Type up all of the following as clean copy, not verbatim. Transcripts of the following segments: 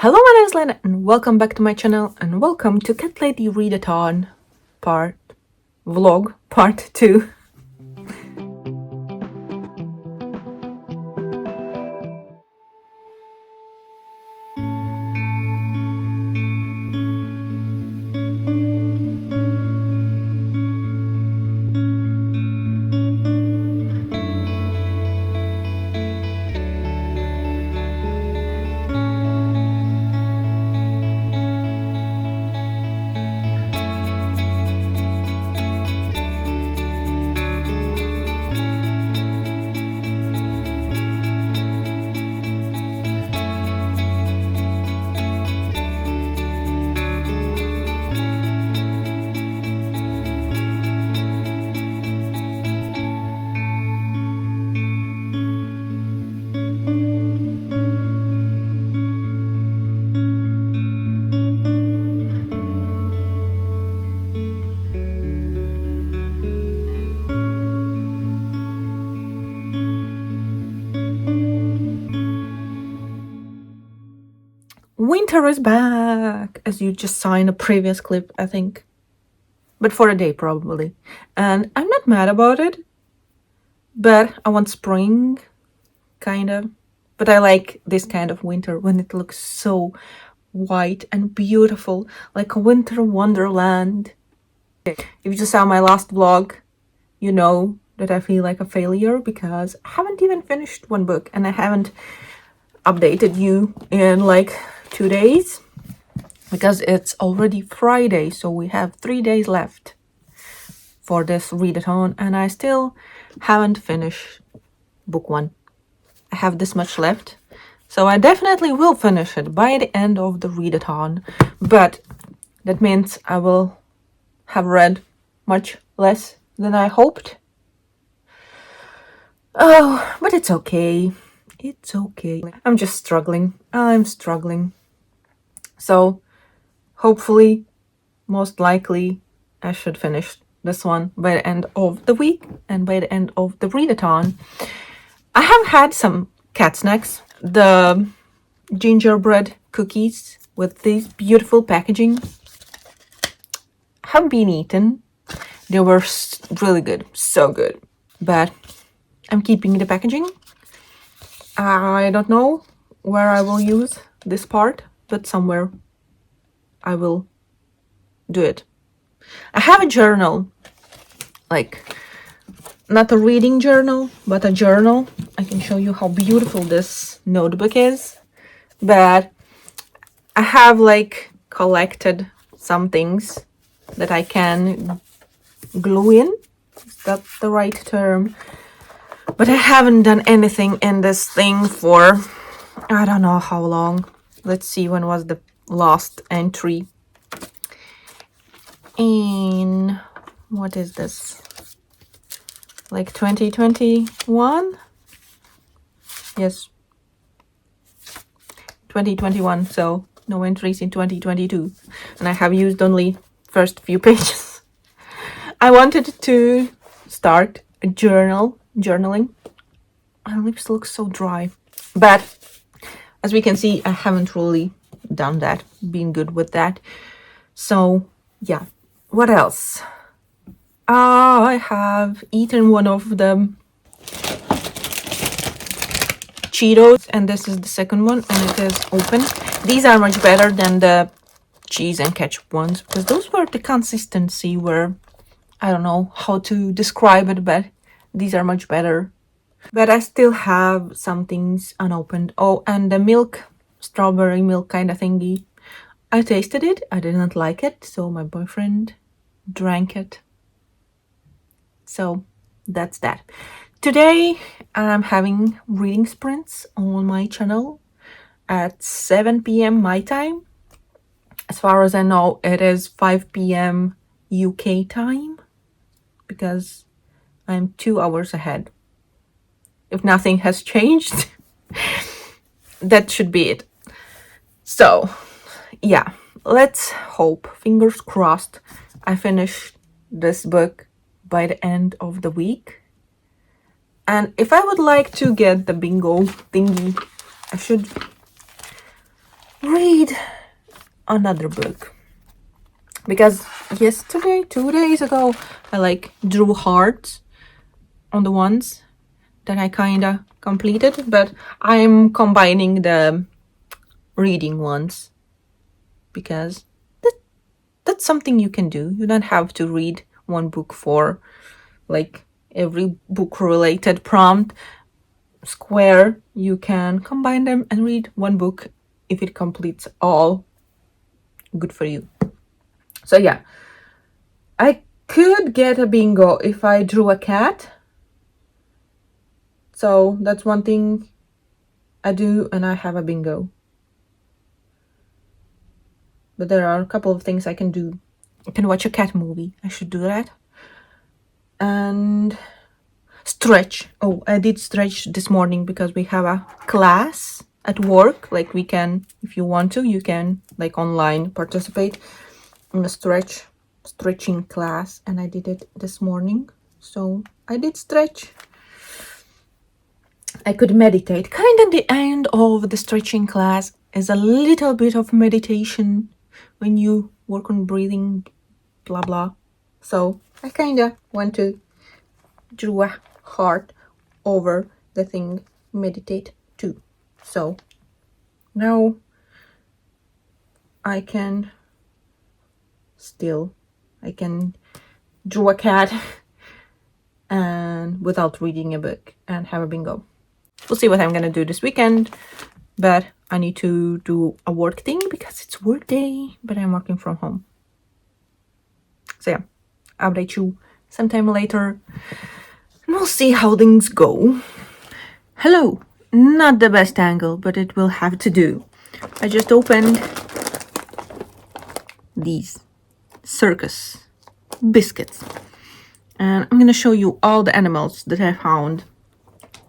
Hello, my name is Liene and welcome back to my channel and welcome to Cat Lady Readathon vlog part 2. Winter is back, as you just saw in a previous clip, I think. But for a day, probably. And I'm not mad about it. But I want spring, kind of. But I like this kind of winter when it looks so white and beautiful, like a winter wonderland. If you just saw my last vlog, you know that I feel like a failure because I haven't even finished one book and I haven't updated you in like 2 days because it's already Friday, so we have 3 days left for this readathon and I still haven't finished book 1. I have this much left, so I definitely will finish it by the end of the readathon, but that means I will have read much less than I hoped. Oh, but it's okay. It's okay. I'm just struggling. I'm struggling. So hopefully, most likely, I should finish this one by the end of the week and by the end of the readathon. I have had some cat snacks. The gingerbread cookies with this beautiful packaging have been eaten. They were really good. So good. But I'm keeping the packaging. I don't know where I will use this part, but somewhere I will do it. I have a journal, like not a reading journal, but a journal. I can show you how beautiful this notebook is, but I have like collected some things that I can glue in. Is that the right term? But I haven't done anything in this thing for I don't know how long. Let's see, when was the last entry? In what is this? Like 2021? Yes. 2021, so no entries in 2022. And I have used only first few pages. I wanted to start a journaling. My lips look so dry. But as we can see, I haven't really done that, been good with that. So yeah, what else? I have eaten one of the Cheetos and this is the second one and it is open. These are much better than the cheese and ketchup ones because those were the consistency where I don't know how to describe it, but these are much better. But I still have some things unopened. Oh, and the milk, strawberry milk kind of thingy. I tasted it. I didn't like it. So my boyfriend drank it. So that's that. Today I'm having reading sprints on my channel at 7 p.m. my time. As far as I know, it is 5 p.m. UK time because I'm 2 hours ahead. If nothing has changed, that should be it. So, yeah, let's hope, fingers crossed, I finish this book by the end of the week. And if I would like to get the bingo thingy, I should read read another book. Because yesterday, 2 days ago, I drew hearts on the ones that I kinda completed, but I'm combining the reading ones because that's something you can do. You don't have to read one book for every book related prompt square. You can combine them and read one book. If it completes all, good for you. So yeah, I could get a bingo if I drew a cat. So that's one thing I do, and I have a bingo. But there are a couple of things I can do. I can watch a cat movie. I should do that. And stretch. Oh, I did stretch this morning because we have a class at work. We can, if you want to, you can online participate in a stretching class, and I did it this morning. So I did stretch. I could meditate. Kind of the end of the stretching class is a little bit of meditation when you work on breathing, blah blah. So I kind of want to draw a heart over the thing, meditate too. So now I can draw a cat and without reading a book and have a bingo. We'll see what I'm gonna do this weekend, but I need to do a work thing because it's work day, but I'm working from home. So yeah, I'll update you sometime later and we'll see how things go. Hello, not the best angle, but it will have to do. I just opened these circus biscuits and I'm gonna show you all the animals that I found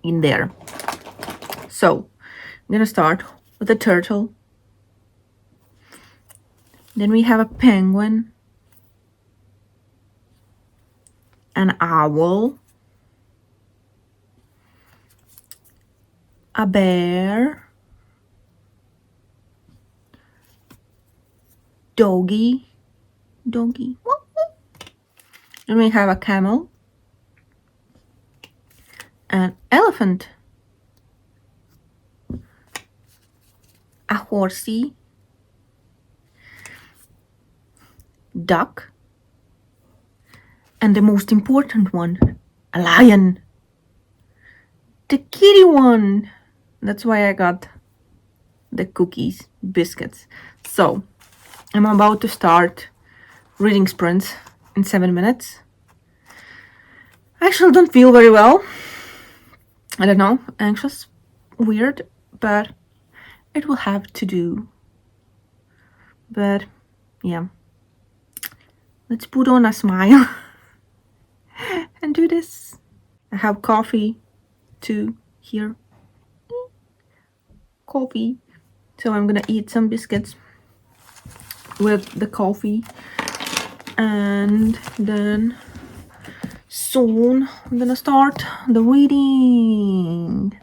in there. So I'm gonna start with a turtle, then we have a penguin, an owl, a bear, doggy, then we have a camel, an elephant, a horsey, duck, and the most important one, a lion, the kitty one. That's why I got the cookies, biscuits. So I'm about to start reading sprints in 7 minutes. I actually don't feel very well. I don't know, anxious, weird, but it will have to do. But yeah, let's put on a smile and do this. I have coffee too here. Coffee. So I'm gonna eat some biscuits with the coffee, and then soon I'm gonna start the reading.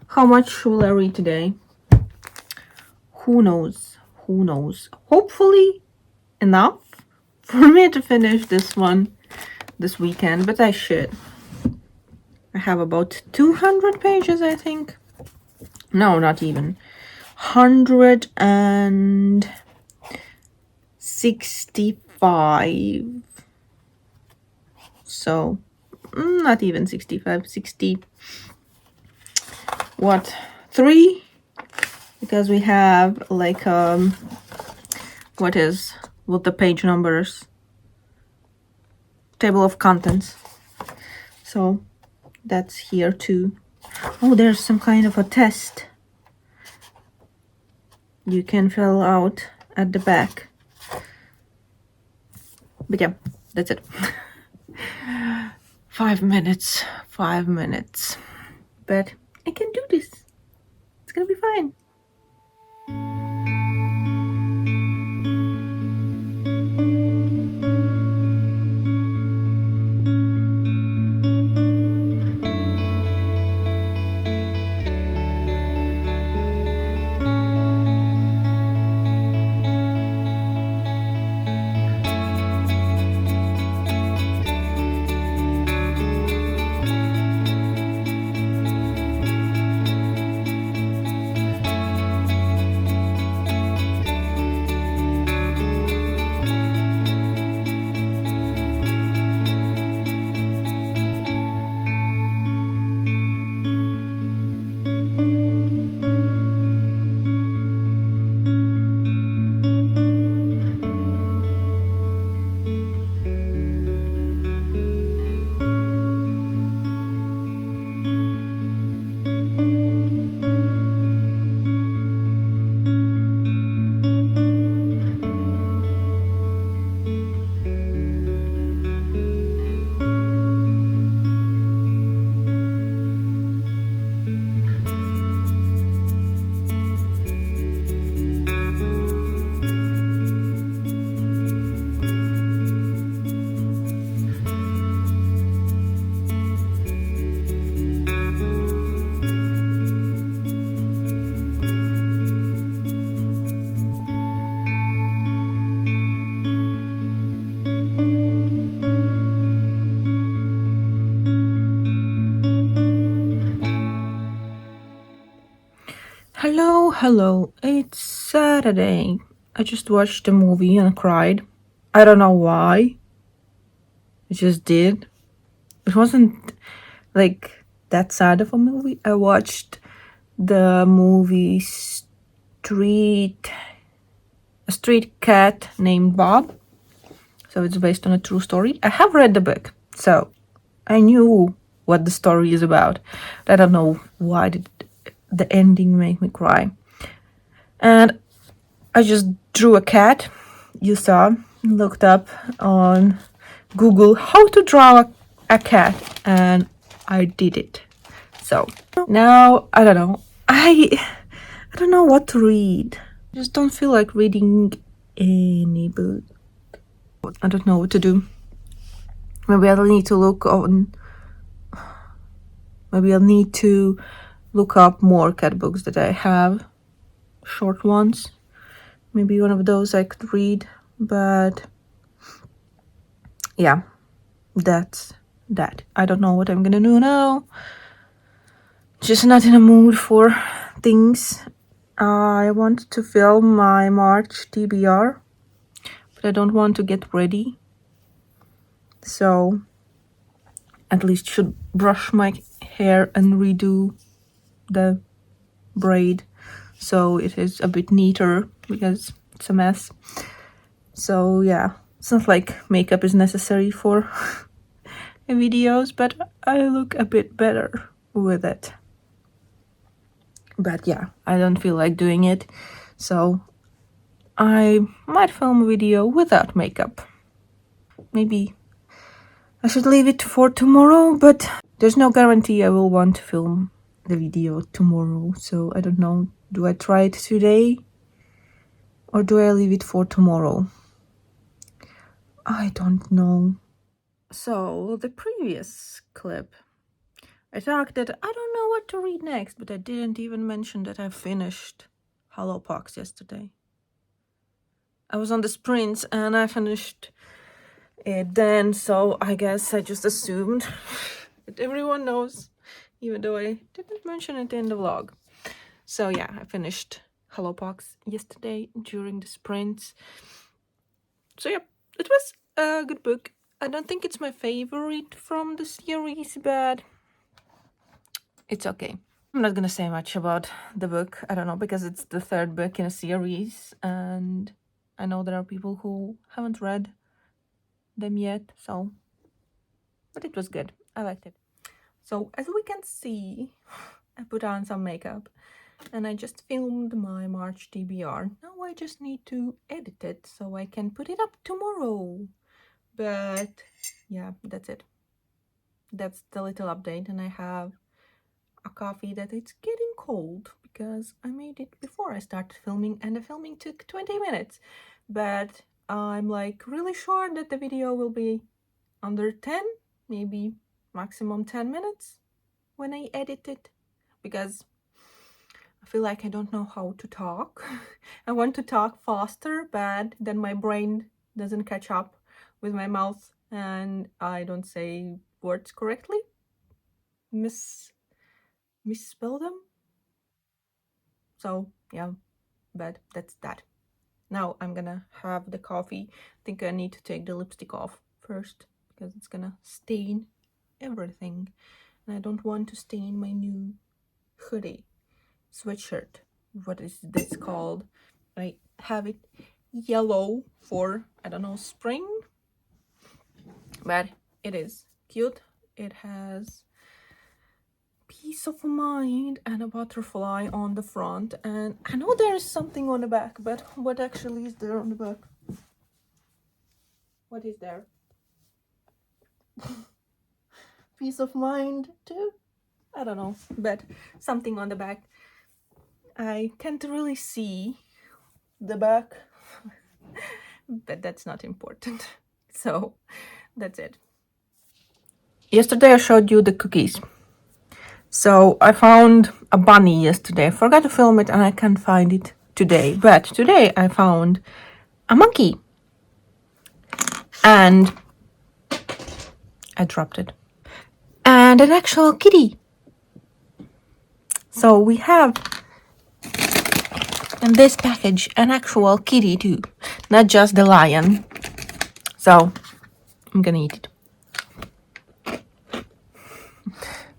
How much will I read today? Who knows? Hopefully enough for me to finish this one this weekend, but I should. I have about 200 pages, I think. No, not even. 165. So, not even 65, 60. What? 3? Because we have what is with the page numbers? Table of contents. So that's here too. Oh, there's some kind of a test you can fill out at the back. But yeah, that's it. 5 minutes. But I can do this. It's gonna be fine. Hello, it's Saturday. I just watched a movie and cried. I don't know why. I just did. It wasn't like that sad of a movie. I watched the movie A Street Cat Named Bob. So it's based on a true story. I have read the book, so I knew what the story is about. I don't know why did the ending make me cry. And I just drew a cat. You saw, looked up on Google how to draw a cat, and I did it. So now I don't know. I don't know what to read. I just don't feel like reading any book. I don't know what to do. Maybe I'll need to look on. Maybe I'll need to look up more cat books that I have, short ones. Maybe one of those I could read, but yeah, that's that. I don't know what I'm gonna do now. Just not in a mood for things. I want to film my March TBR, but I don't want to get ready. So at least should brush my hair and redo the braid so it is a bit neater because it's a mess. So yeah, it's not like makeup is necessary for videos, but I look a bit better with it. But yeah, I don't feel like doing it, so I might film a video without makeup. Maybe I should leave it for tomorrow, but there's no guarantee I will want to film the video tomorrow, so I don't know. Do I try it today or do I leave it for tomorrow? I don't know. So the previous clip, I talked that I don't know what to read next, but I didn't even mention that I finished Hollowpox yesterday. I was on the sprints and I finished it then, so I guess I just assumed that everyone knows, even though I didn't mention it in the vlog. So yeah, I finished Hollowpox yesterday during the sprints. So yeah, it was a good book. I don't think it's my favorite from the series, but it's okay. I'm not gonna say much about the book. I don't know, because it's the third book in a series, and I know there are people who haven't read them yet, so... But it was good. I liked it. So, as we can see, I put on some makeup, and I just filmed my March TBR. Now I just need to edit it so I can put it up tomorrow. But yeah, that's it. That's the little update, and I have a coffee that it's getting cold because I made it before I started filming, and the filming took 20 minutes. But I'm like really sure that the video will be under 10, maybe maximum 10 minutes when I edit it, because I feel like I don't know how to talk. I want to talk faster, but then my brain doesn't catch up with my mouth and I don't say words correctly. Misspell them. So yeah, but that's that. Now I'm gonna have the coffee. I think I need to take the lipstick off first because it's gonna stain everything, and I don't want to stain my new hoodie sweatshirt. What is this called? I have it yellow for, I don't know, spring, but it is cute. It has peace of mind and a butterfly on the front, and I know there is something on the back, but what actually is there on the back? What is there? Peace of mind too? I don't know, but something on the back. I can't really see the back, but that's not important. So that's it. Yesterday I showed you the cookies. So I found a bunny yesterday. I forgot to film it and I can't find it today. But today I found a monkey. And I dropped it. And an actual kitty. So we have And this package, an actual kitty too, not just the lion. So, I'm gonna eat it.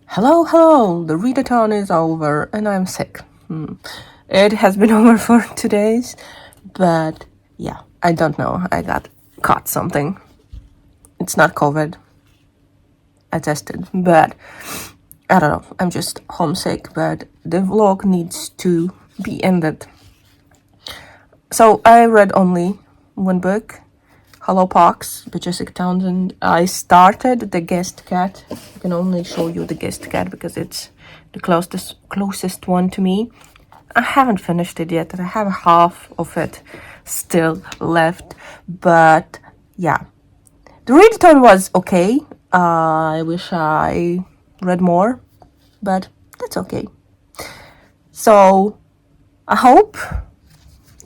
Hello, hello, the readathon is over and I'm sick. It has been over for 2 days, but yeah, I don't know, I caught something. It's not COVID. I tested, but I don't know, I'm just homesick, but the vlog needs to be ended. So I read only one book, Hollow Pox by Jessica Townsend. I started The Guest Cat. I can only show you The Guest Cat because it's the closest one to me. I haven't finished it yet. I have half of it still left. But yeah, the readathon was okay. I wish I read more, but that's okay. So I hope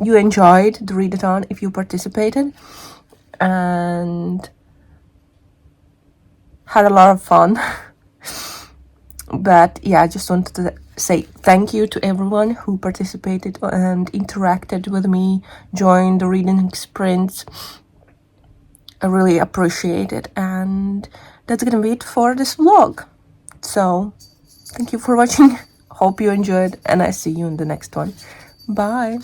you enjoyed the readathon if you participated and had a lot of fun. But yeah, I just wanted to say thank you to everyone who participated and interacted with me, joined the reading sprints. I really appreciate it, and that's gonna be it for this vlog. So thank you for watching. Hope you enjoyed, and I see you in the next one. Bye.